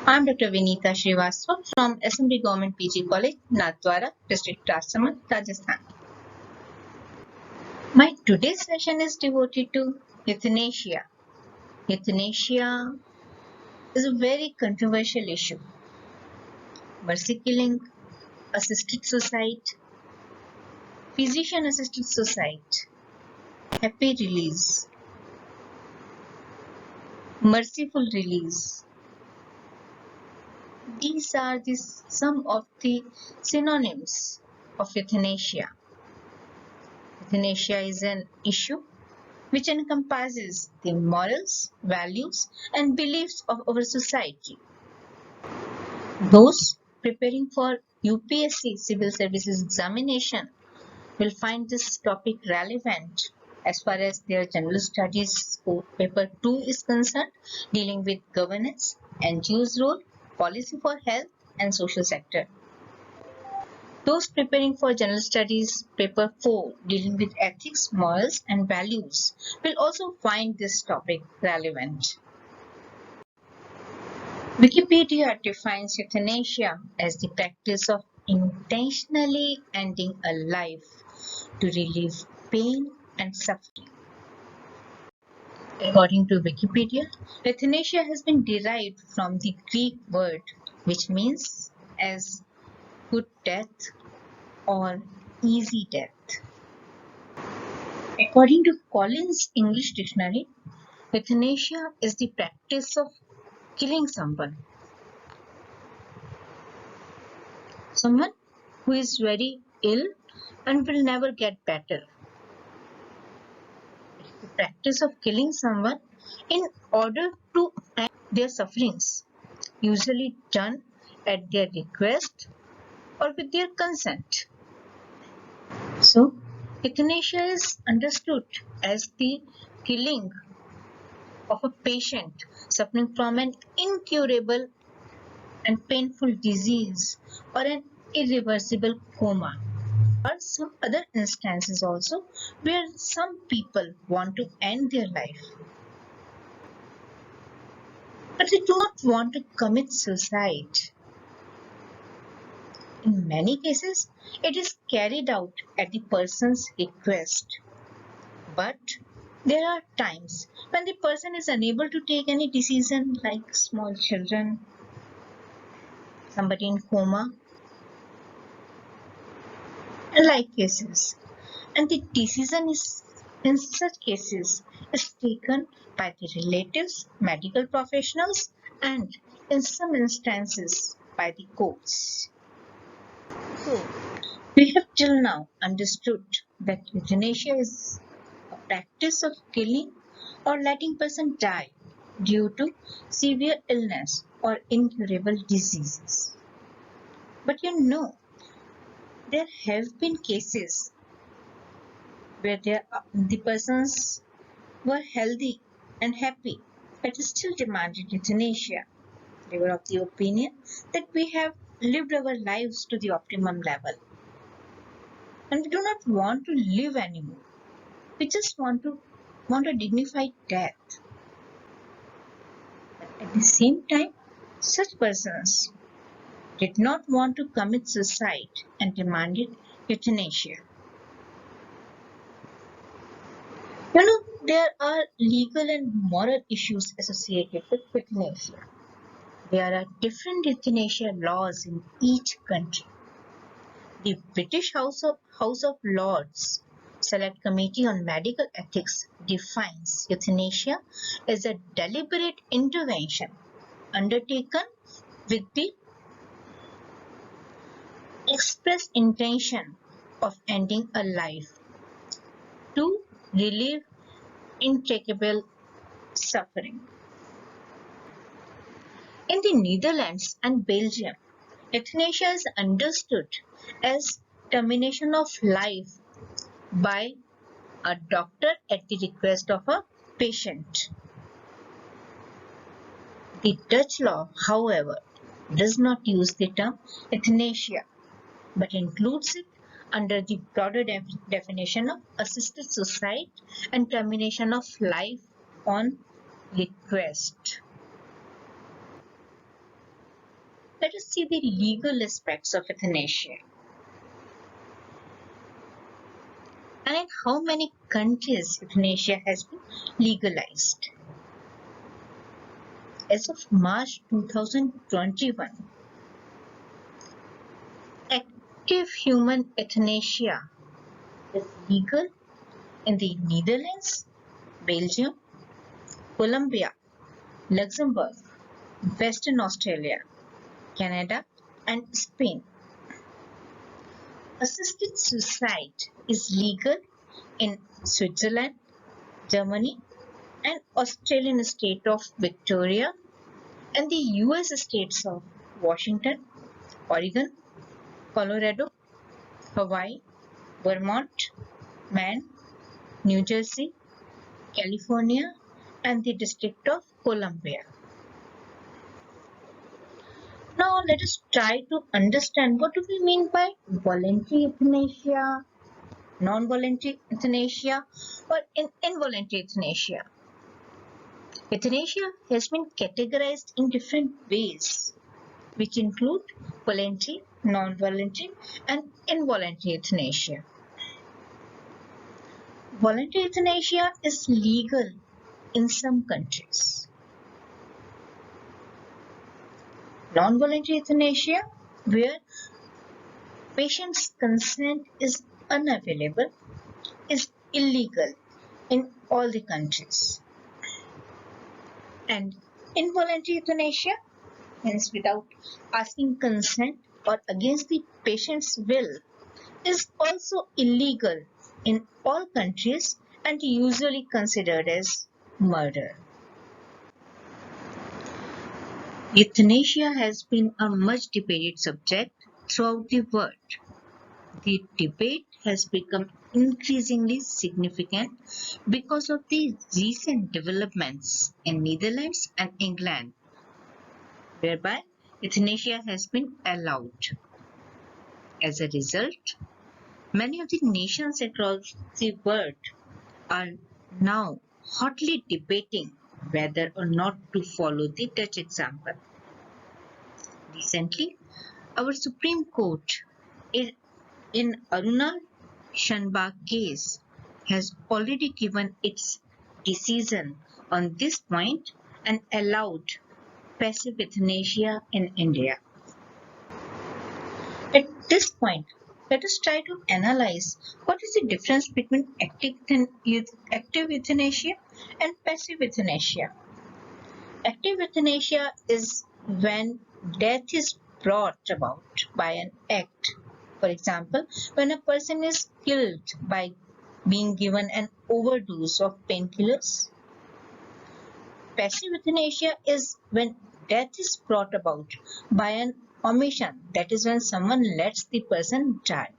I'm Dr. Vineeta Srivastava from Assembly Government PG College, Nathdwara, District Rajsamand, Rajasthan. My today's session is devoted to euthanasia. Euthanasia is a very controversial issue. Mercy killing, assisted suicide, physician-assisted suicide, happy release, merciful release. These are some of the synonyms of euthanasia. Euthanasia is an issue which encompasses the morals, values, and beliefs of our society. Those preparing for UPSC Civil Services examination will find this topic relevant as far as their general studies paper 2 is concerned, dealing with governance, NGO's role, policy for health and social sector. Those preparing for general studies paper 4 dealing with ethics, morals and values will also find this topic relevant. Wikipedia defines euthanasia as the practice of intentionally ending a life to relieve pain and suffering. According to Wikipedia, euthanasia has been derived from the Greek word which means as good death or easy death. According to Collins English Dictionary, euthanasia is the practice of killing someone who is very ill and will never get better. The practice of killing someone in order to end their sufferings, usually done at their request or with their consent. So, euthanasia is understood as the killing of a patient suffering from an incurable and painful disease or an irreversible coma. There are some other instances also where some people want to end their life, but they do not want to commit suicide. In many cases, it is carried out at the person's request, but there are times when the person is unable to take any decision, like small children, somebody in coma, and like cases. And the decision is in such cases is taken by the relatives, medical professionals, and in some instances by the courts. So, we have till now understood that euthanasia is a practice of killing or letting person die due to severe illness or incurable diseases. But there have been cases where the persons were healthy and happy but still demanded euthanasia. They were of the opinion that we have lived our lives to the optimum level and we do not want to live anymore. We just want a dignified death. But at the same time, such persons did not want to commit suicide and demanded euthanasia. There are legal and moral issues associated with euthanasia. There are different euthanasia laws in each country. The British House of Lords Select Committee on Medical Ethics defines euthanasia as a deliberate intervention undertaken with the express intention of ending a life to relieve incurable suffering. In the Netherlands and Belgium, euthanasia is understood as termination of life by a doctor at the request of a patient. The Dutch law, however, does not use the term euthanasia, but includes it under the broader definition of assisted suicide and termination of life on request. let us see the legal aspects of euthanasia and in how many countries euthanasia has been legalized. As of March 2021, active human euthanasia is legal in the Netherlands, Belgium, Colombia, Luxembourg, Western Australia, Canada, and Spain. Assisted suicide is legal in Switzerland, Germany, and Australian state of Victoria, and the US states of Washington, Oregon, Colorado, Hawaii, Vermont, Maine, New Jersey, California, and the District of Columbia. Now let us try to understand what do we mean by voluntary euthanasia, non-voluntary euthanasia, or involuntary euthanasia. Euthanasia has been categorized in different ways, which include voluntary, non-voluntary, and involuntary euthanasia. Voluntary euthanasia is legal in some countries. Non-voluntary euthanasia, where patient's consent is unavailable, is illegal in all the countries. And involuntary euthanasia, hence without asking consent or against the patient's will, is also illegal in all countries and usually considered as murder. Euthanasia has been a much debated subject throughout the world. The debate has become increasingly significant because of the recent developments in Netherlands and England, whereby euthanasia has been allowed. As a result, many of the nations across the world are now hotly debating whether or not to follow the Dutch example. Recently, our Supreme Court in Aruna Shanbag case has already given its decision on this point and allowed passive euthanasia in India. At this point, let us try to analyze what is the difference between active euthanasia and passive euthanasia. Active euthanasia is when death is brought about by an act. For example, when a person is killed by being given an overdose of painkillers. Passive euthanasia is when death is brought about by an omission, that is when someone lets the person die.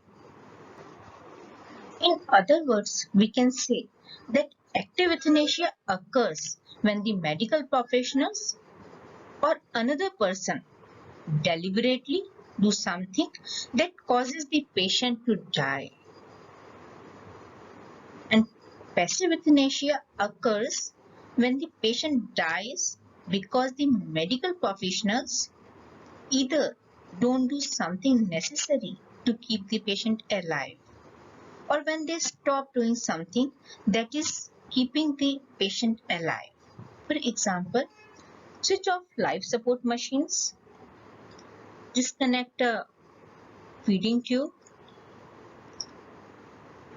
In other words, we can say that active euthanasia occurs when the medical professionals or another person deliberately do something that causes the patient to die. And passive euthanasia occurs when the patient dies because the medical professionals either don't do something necessary to keep the patient alive, or when they stop doing something that is keeping the patient alive. For example, switch off life support machines, disconnect a feeding tube,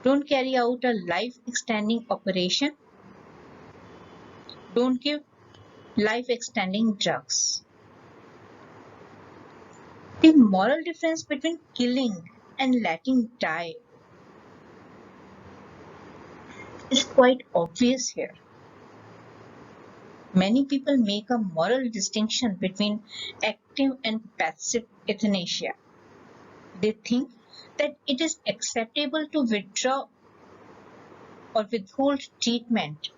don't carry out a life-extending operation, don't give life-extending drugs. The moral difference between killing and letting die is quite obvious here. Many people make a moral distinction between active and passive euthanasia. They think that it is acceptable to withdraw or withhold treatment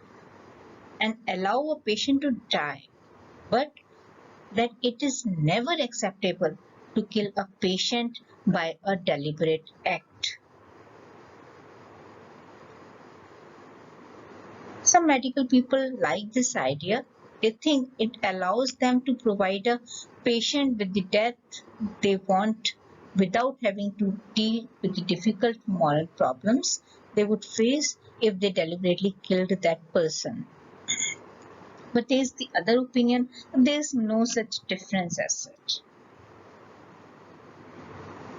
and allow a patient to die, but that it is never acceptable to kill a patient by a deliberate act. Some medical people like this idea They think it allows them to provide a patient with the death they want without having to deal with the difficult moral problems they would face if they deliberately killed that person. But there is the other opinion that there is no such difference as such.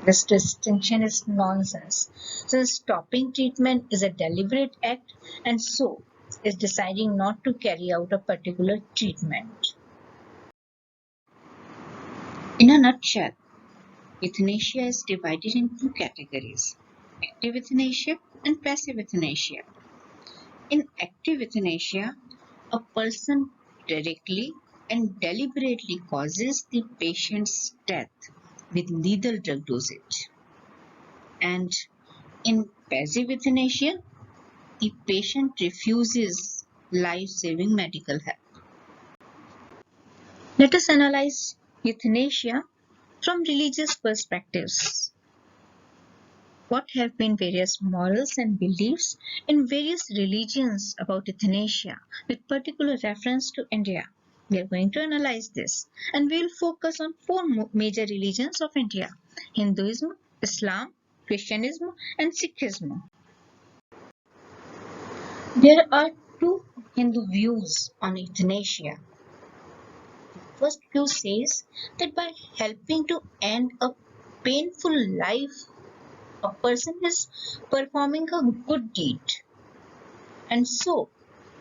This distinction is nonsense, since stopping treatment is a deliberate act and so is deciding not to carry out a particular treatment. In a nutshell, euthanasia is divided into two categories: active euthanasia and passive euthanasia. In active euthanasia, a person directly and deliberately causes the patient's death with lethal drug dosage. And in passive euthanasia, the patient refuses life-saving medical help. Let us analyze euthanasia from religious perspectives. What have been various morals and beliefs in various religions about euthanasia with particular reference to India? We are going to analyze this and we will focus on four major religions of India: Hinduism, Islam, Christianism and Sikhism. There are two Hindu views on euthanasia. The first view says that by helping to end a painful life, a person is performing a good deed and so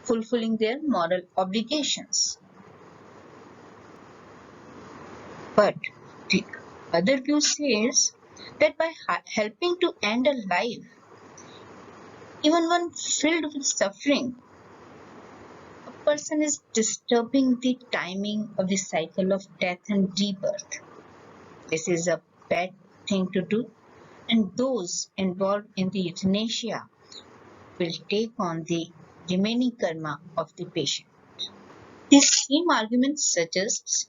fulfilling their moral obligations. But the other view says that by helping to end a life, even one filled with suffering, a person is disturbing the timing of the cycle of death and rebirth. This is a bad thing to do, and those involved in the euthanasia will take on the remaining karma of the patient. This same argument suggests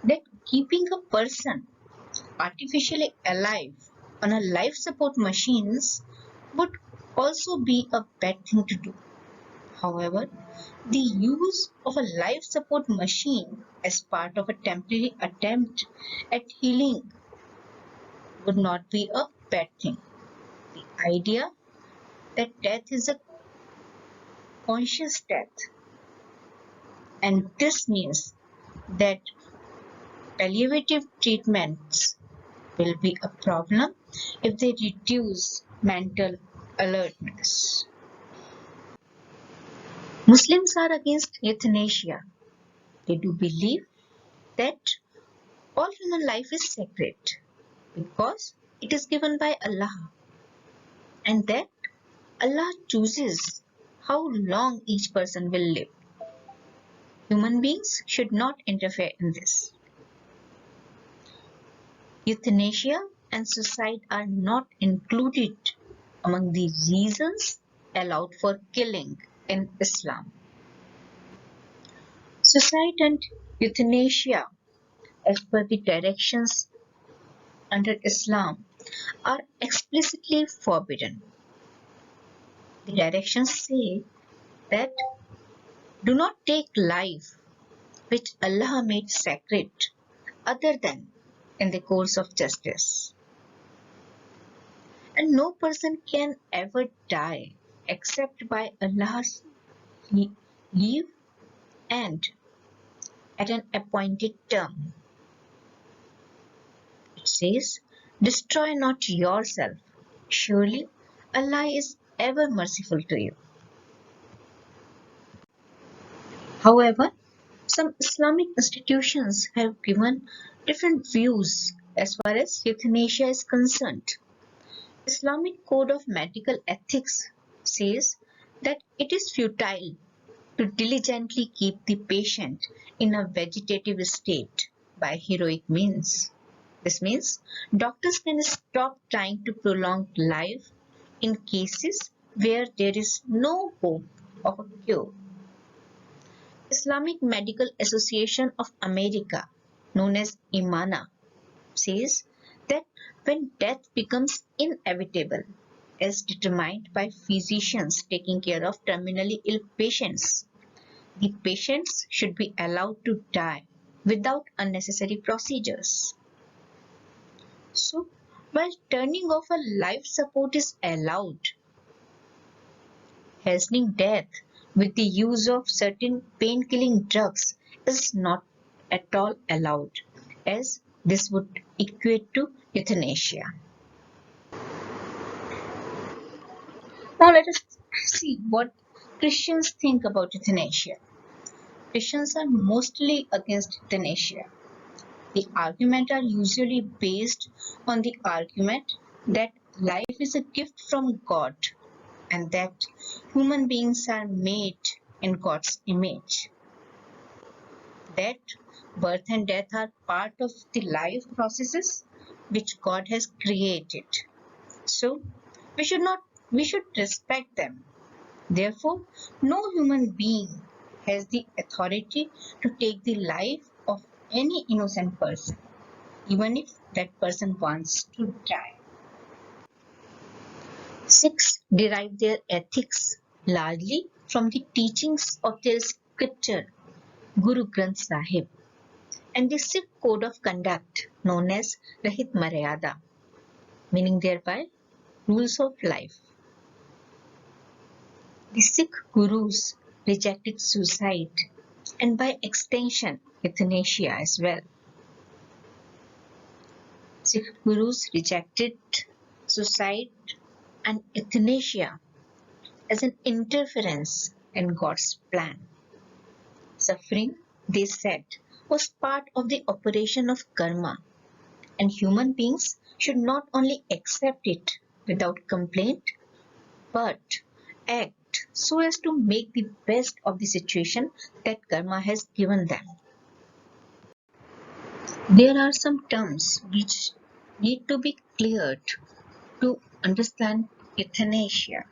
that keeping a person artificially alive on a life support machines would also be a bad thing to do. However, the use of a life support machine as part of a temporary attempt at healing would not be a bad thing. The idea that death is a conscious death, and this means that palliative treatments will be a problem if they reduce mental alertness. Muslims are against euthanasia. They do believe that all human life is sacred because it is given by Allah and that Allah chooses how long each person will live. Human beings should not interfere in this. Euthanasia and suicide are not included among the reasons allowed for killing in Islam. Suicide and euthanasia, as per the directions under Islam, are explicitly forbidden. The directions say that do not take life which Allah made sacred other than in the course of justice. And no person can ever die except by Allah's leave and at an appointed term. It says, destroy not yourself. Surely Allah is ever merciful to you. However, some Islamic institutions have given different views as far as euthanasia is concerned. Islamic Code of Medical Ethics says that it is futile to diligently keep the patient in a vegetative state by heroic means. This means doctors can stop trying to prolong life in cases where there is no hope of a cure. Islamic Medical Association of America, known as IMANA, says that when death becomes inevitable, as determined by physicians taking care of terminally ill patients, The patients should be allowed to die without unnecessary procedures. So, while turning off a life support is allowed, hastening death with the use of certain pain-killing drugs is not at all allowed, as this would equate to euthanasia. Now let us see what Christians think about euthanasia. Christians are mostly against euthanasia. The arguments are usually based on the argument that life is a gift from God and that human beings are made in God's image. That birth and death are part of the life processes which God has created. So we should respect them. Therefore, no human being has the authority to take the life of any innocent person, even if that person wants to die. Sikhs derive their ethics largely from the teachings of their scripture, Guru Granth Sahib, and the Sikh code of conduct known as Rahit Maryada, meaning thereby rules of life. The Sikh gurus rejected suicide and by extension euthanasia as well. Sikh gurus rejected suicide and euthanasia as an interference in God's plan. Suffering, they said, was part of the operation of karma, and human beings should not only accept it without complaint, but act so as to make the best of the situation that karma has given them. There are some terms which need to be cleared to understand euthanasia.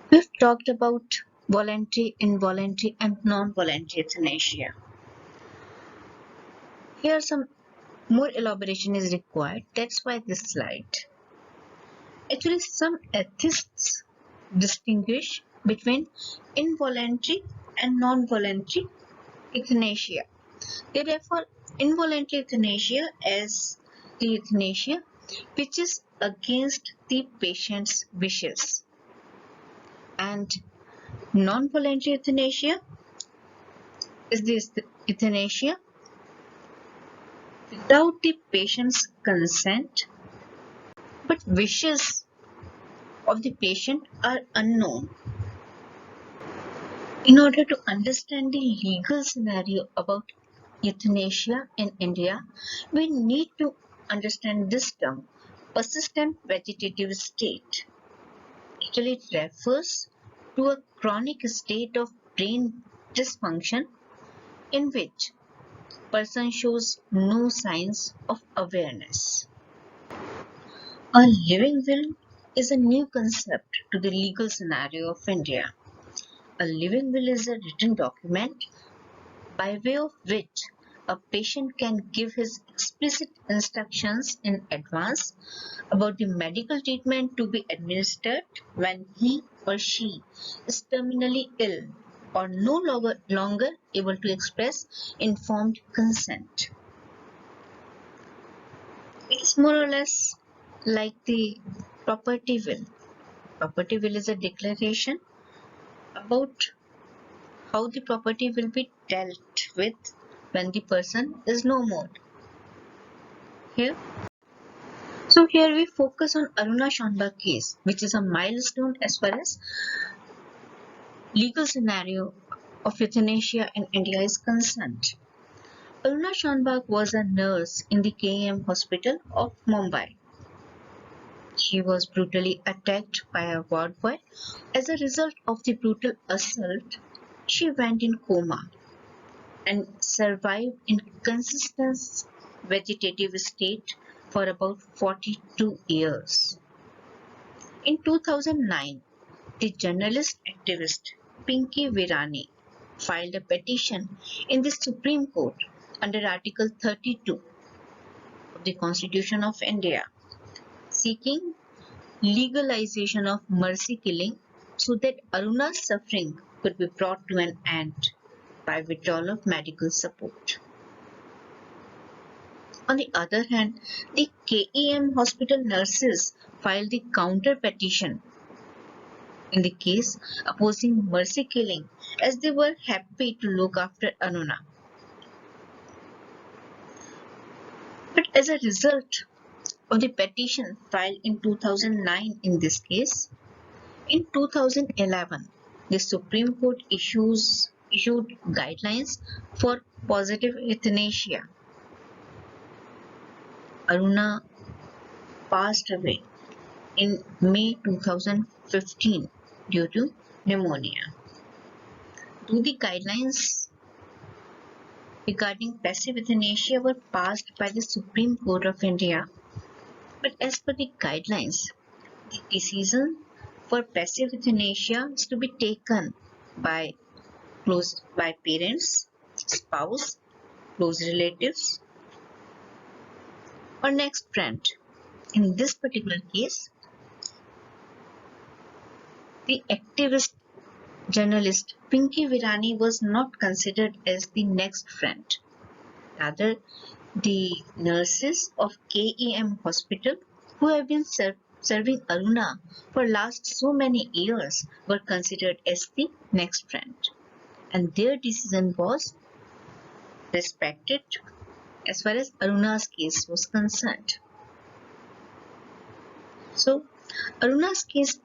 We've talked about voluntary, involuntary, and non-voluntary euthanasia. Here some more elaboration is required. That's why this slide. Actually, some ethicists distinguish between involuntary and non-voluntary euthanasia. They refer involuntary euthanasia as the euthanasia which is against the patient's wishes, and non-voluntary euthanasia is this euthanasia without the patient's consent, but wishes of the patient are unknown. In order to understand the legal scenario about euthanasia in India, we need to understand this term, persistent vegetative state. Actually, it refers to a chronic state of brain dysfunction in which person shows no signs of awareness. A living will is a new concept to the legal scenario of India. A living will is a written document by way of which a patient can give his explicit instructions in advance about the medical treatment to be administered when he or she is terminally ill or no longer able to express informed consent. It's more or less like the property will. Property will is a declaration about how the property will be dealt with when the person is no more here. So here we focus on Aruna Shanbhag case, which is a milestone as far as legal scenario of euthanasia in India is concerned. Aruna Shanbhag was a nurse in the KM hospital of Mumbai. She was brutally attacked by a ward boy. As a result of the brutal assault, she went in coma and survived in consistent vegetative state for about 42 years. In 2009, the journalist activist Pinky Virani filed a petition in the Supreme Court under Article 32 of the Constitution of India, seeking legalization of mercy killing so that Aruna's suffering could be brought to an end by withdrawal of medical support. On the other hand, the KEM hospital nurses filed the counter petition in the case opposing mercy killing as they were happy to look after Aruna. But as a result of the petition filed in 2009 in this case, in 2011, the Supreme Court issued guidelines for positive euthanasia. Aruna passed away in May 2015 due to pneumonia. Though the guidelines regarding passive euthanasia were passed by the Supreme Court of India, but as per the guidelines, the decision for passive euthanasia is to be taken by parents, spouse, close relatives, or next friend. In this particular case, the activist journalist Pinky Virani was not considered as the next friend. Rather, the nurses of KEM hospital who have been serving Aruna for last so many years were considered as the next friend, and their decision was respected as far as Aruna's case was concerned. So, Aruna's case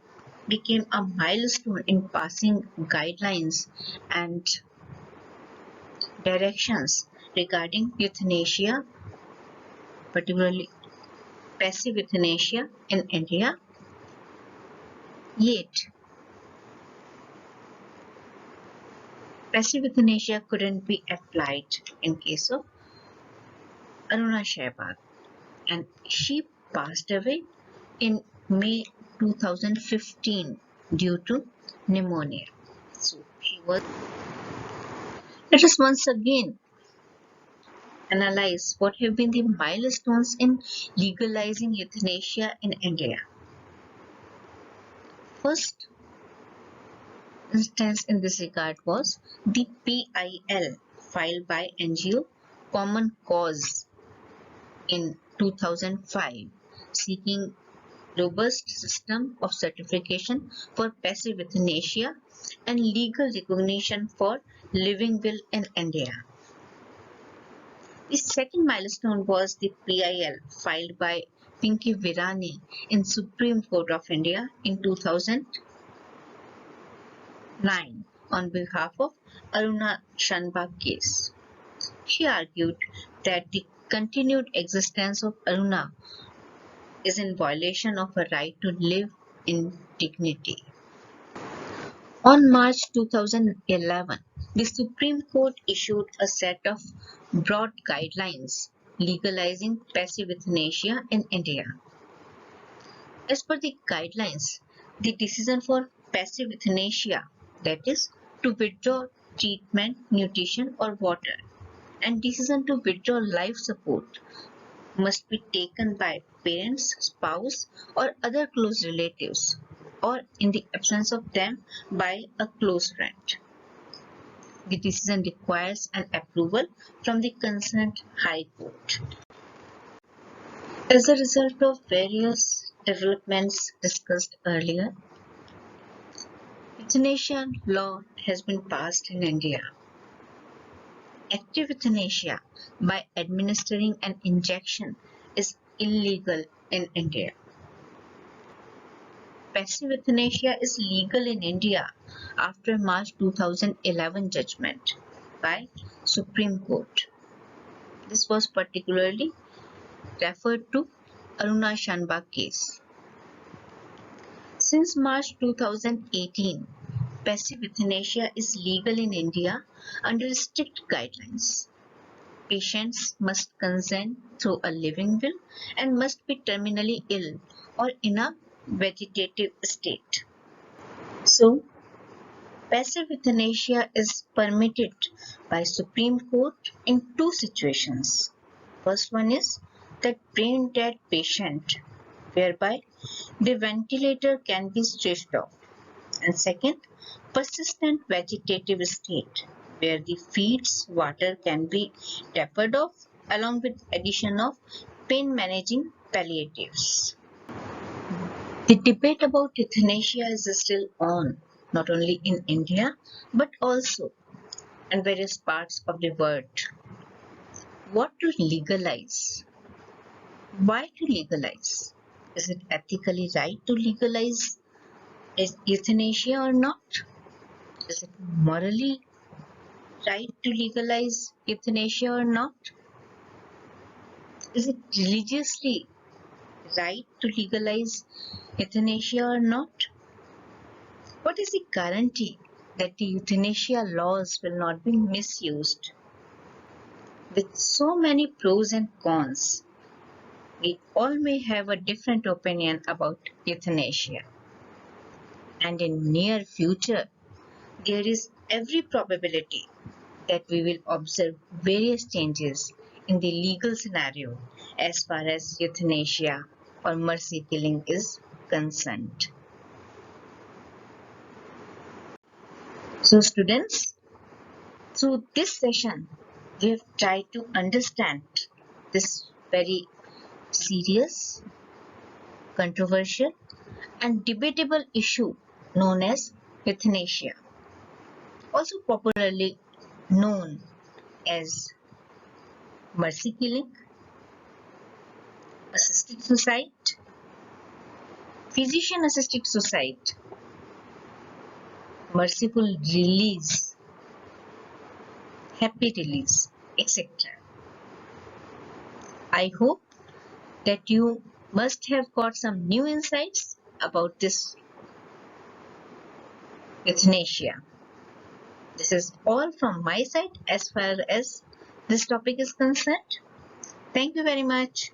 became a milestone in passing guidelines and directions regarding euthanasia, particularly passive euthanasia in India. Yet, passive euthanasia couldn't be applied in case of Aruna Shehbag, and she passed away in May 2015 due to pneumonia. So she was. Let us once again analyze what have been the milestones in legalizing euthanasia in India. First instance in this regard was the PIL filed by NGO Common Cause in 2005, seeking robust system of certification for passive euthanasia and legal recognition for living will in India. The second milestone was the PIL filed by Pinky Virani in Supreme Court of India in 2009 on behalf of Aruna Shanbhag case. She argued that the continued existence of Aruna is in violation of her right to live in dignity. On March 2011, the Supreme Court issued a set of broad guidelines legalizing passive euthanasia in India. As per the guidelines, the decision for passive euthanasia, that is, to withdraw treatment, nutrition, or water, and decision to withdraw life support must be taken by parents, spouse, or other close relatives, or in the absence of them, by a close friend. The decision requires an approval from the concerned High Court. As a result of various developments discussed earlier, euthanasia law has been passed in India. Active euthanasia by administering an injection is illegal in India. Passive euthanasia is legal in India after March 2011 judgment by Supreme Court. This was particularly referred to Aruna Shanbhag case. Since March 2018, passive euthanasia is legal in India under strict guidelines. Patients must consent through a living will and must be terminally ill or in a vegetative state. So, passive euthanasia is permitted by Supreme Court in two situations. First one is that brain dead patient whereby the ventilator can be switched off. And second, persistent vegetative state, where the feeds water can be tapered off along with addition of pain managing palliatives. The debate about euthanasia is still on, not only in India but also in various parts of the world. What to legalize? Why to legalize? Is it ethically right to legalize euthanasia or not? Is it morally right to legalize euthanasia or not? Is it religiously right to legalize euthanasia or not? What is the guarantee that the euthanasia laws will not be misused? With so many pros and cons, we all may have a different opinion about euthanasia. And in near future, there is every probability that we will observe various changes in the legal scenario as far as euthanasia or mercy killing is concerned. So students, through this session, we have tried to understand this very serious, controversial and debatable issue known as euthanasia, also popularly known as mercy killing, assisted suicide, physician assisted suicide, merciful release, happy release, etc. I hope that you must have got some new insights about this euthanasia. This is all from my side as far as this topic is concerned. Thank you very much.